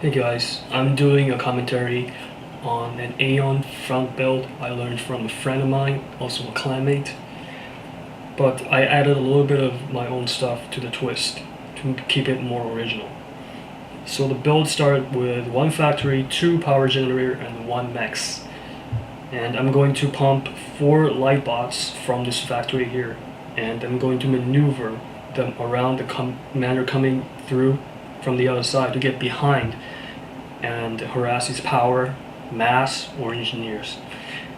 Hey guys, I'm doing a commentary on an Aeon front build I learned from a friend of mine, also a clanmate, but I added a little bit of my own stuff to the twist to keep it more original. So the build started with one factory, two power generator, and one mechs. And I'm going to pump four light bots from this factory here, and I'm going to maneuver them around the commander coming through from the other side to get behind and harass his power, mass, or engineers.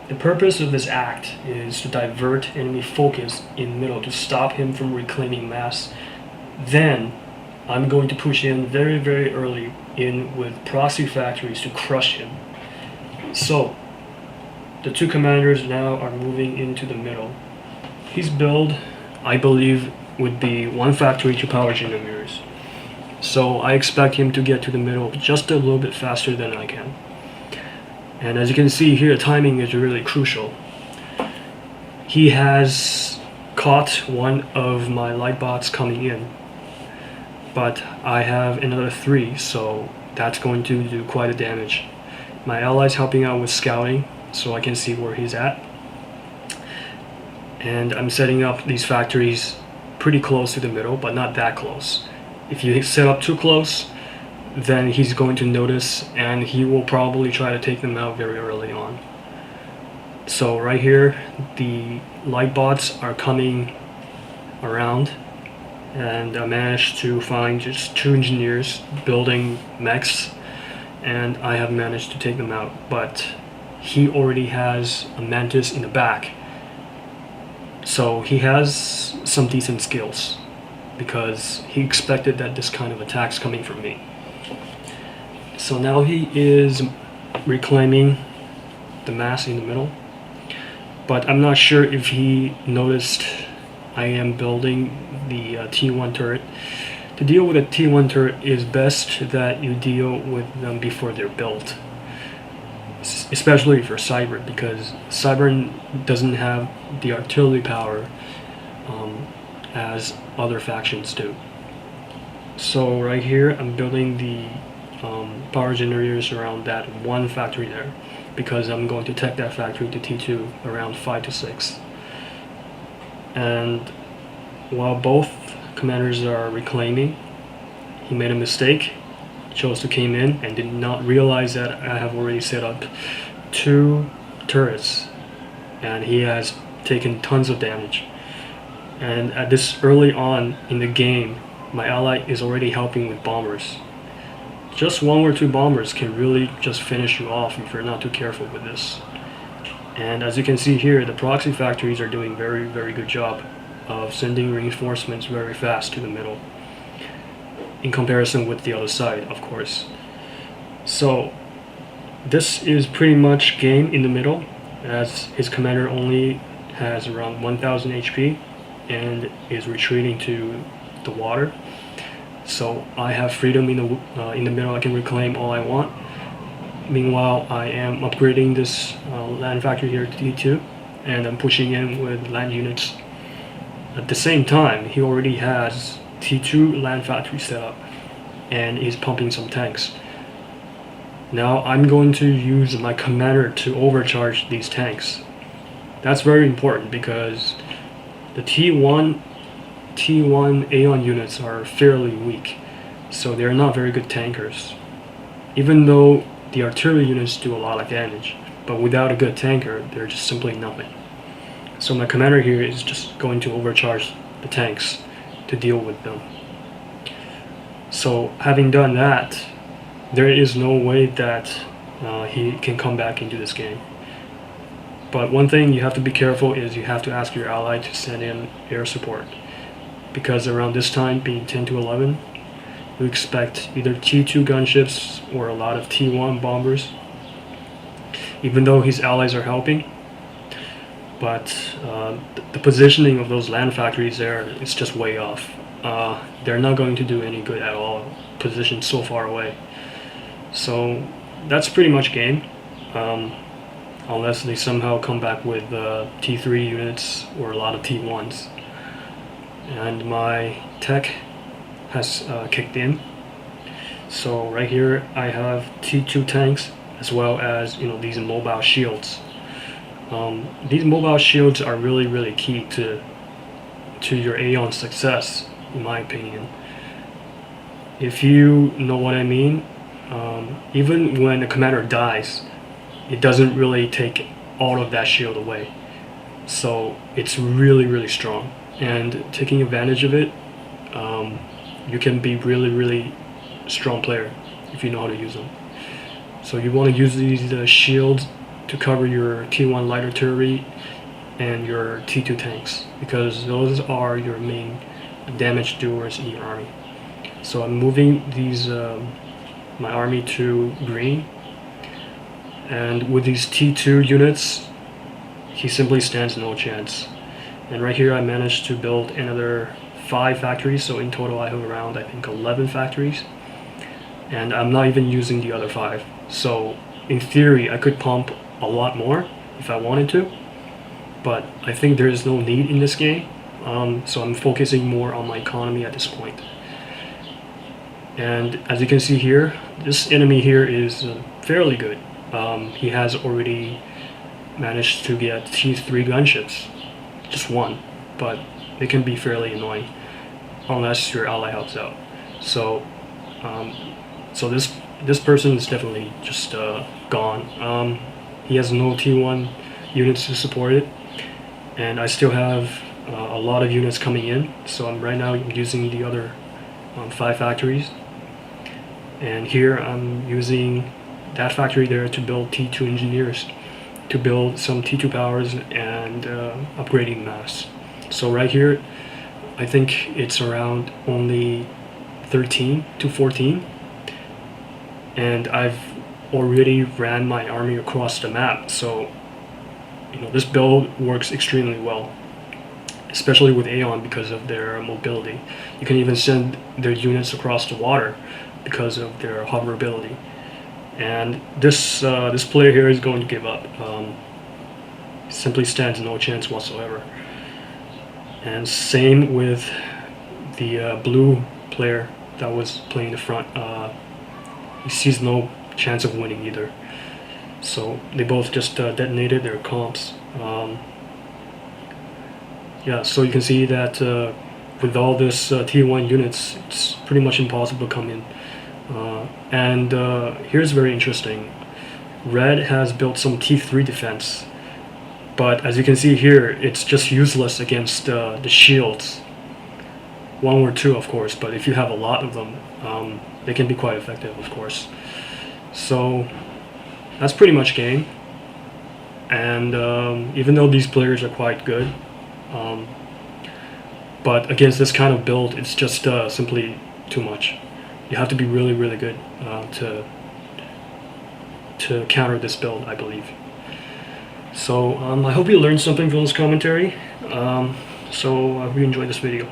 The purpose of this act is to divert enemy focus in the middle to stop him from reclaiming mass. Then I'm going to push in very early in with proxy factories to crush him. So the two commanders now are moving into the middle. His build, I believe, would be one factory, two power generators. So I expect him to get to the middle just a little bit faster than I can. And as you can see here, timing is really crucial. He has caught one of my light bots coming in, but I have another three, so that's going to do quite a damage. My ally's helping out with scouting, so I can see where he's at. And I'm setting up these factories pretty close to the middle, but not that close. If you set up too close, then he's going to notice and he will probably try to take them out very early on. So right here, the light bots are coming around, and I managed to find just two engineers building mechs, and I have managed to take them out, but he already has a mantis in the back. So he has some decent skills, because he expected that this kind of attack's coming from me. So now he is reclaiming the mass in the middle, but I'm not sure if he noticed I am building the T1 turret. To deal with a T1 turret is best that you deal with them before they're built, especially for Cyber, because Cyber doesn't have the artillery power as other factions do. So right here I'm building the power generators around that one factory there, because I'm going to tech that factory to T2 around 5 to 6. And while both commanders are reclaiming, he made a mistake, chose to came in and did not realize that I have already set up two turrets, and he has taken tons of damage. And at this early on in the game, my ally is already helping with bombers. Just one or two bombers can really just finish you off if you're not too careful with this. And as you can see here, the proxy factories are doing very good job of sending reinforcements very fast to the middle, in comparison with the other side, of course. So this is pretty much game in the middle, as his commander only has around 1000 HP and is retreating to the water. So I have freedom in the middle. I can reclaim all I want. Meanwhile, I am upgrading this land factory here to T2, and I'm pushing in with land units. At the same time, he already has T2 land factory set up, and is pumping some tanks. Now I'm going to use my commander to overcharge these tanks. That's very important, because the T1 Aeon units are fairly weak, so they're not very good tankers, even though the artillery units do a lot of damage. But without a good tanker, they're just simply nothing. So my commander here is just going to overcharge the tanks to deal with them. So having done that, there is no way that he can come back into this game. But one thing you have to be careful is you have to ask your ally to send in air support, because around this time, being 10 to 11, you expect either T2 gunships or a lot of T1 bombers, even though his allies are helping. But the positioning of those land factories there is just way off. They're not going to do any good at all, positioned so far away. So that's pretty much game. Unless they somehow come back with T3 units or a lot of T1s. And my tech has kicked in. So right here I have T2 tanks as well as these mobile shields. These mobile shields are really key to your Aeon success, in my opinion. If you know what I mean, even when a commander dies, it doesn't really take all of that shield away. So it's really strong, and taking advantage of it, you can be really strong player if you know how to use them. So you want to use these shields to cover your T1 light artillery and your T2 tanks, because those are your main damage doers in your army. So I'm moving these my army to green, and with these T2 units, he simply stands no chance. And right here I managed to build another 5 factories, so in total I have around, I think, 11 factories, and I'm not even using the other 5. So in theory I could pump a lot more if I wanted to, but I think there is no need in this game, so I'm focusing more on my economy at this point. And as you can see here, this enemy here is fairly good. He has already managed to get T3 gunships, just one, but they can be fairly annoying unless your ally helps out. So this person is definitely just gone. He has no T1 units to support it, and I still have a lot of units coming in. So I'm right now using the other 5 factories, and here I'm using that factory there to build T2 engineers, to build some T2 powers and upgrading mass. So right here I think it's around only 13 to 14, and I've already ran my army across the map. So this build works extremely well, especially with Aeon because of their mobility. You can even send their units across the water because of their hoverability. And this player here is going to give up. Simply stands no chance whatsoever. And same with the blue player that was playing the front. He sees no chance of winning either. So they both just detonated their comps. Yeah, so you can see that with all this T1 units, it's pretty much impossible to come in. And here's very interesting. Red has built some T3 defense, but as you can see here, it's just useless against the shields. 1 or 2, of course, but if you have a lot of them, they can be quite effective, of course. So that's pretty much game. And even though these players are quite good, but against this kind of build, it's just simply too much. You have to be really good to counter this build, I believe. So I hope you learned something from this commentary. So I hope you enjoyed this video.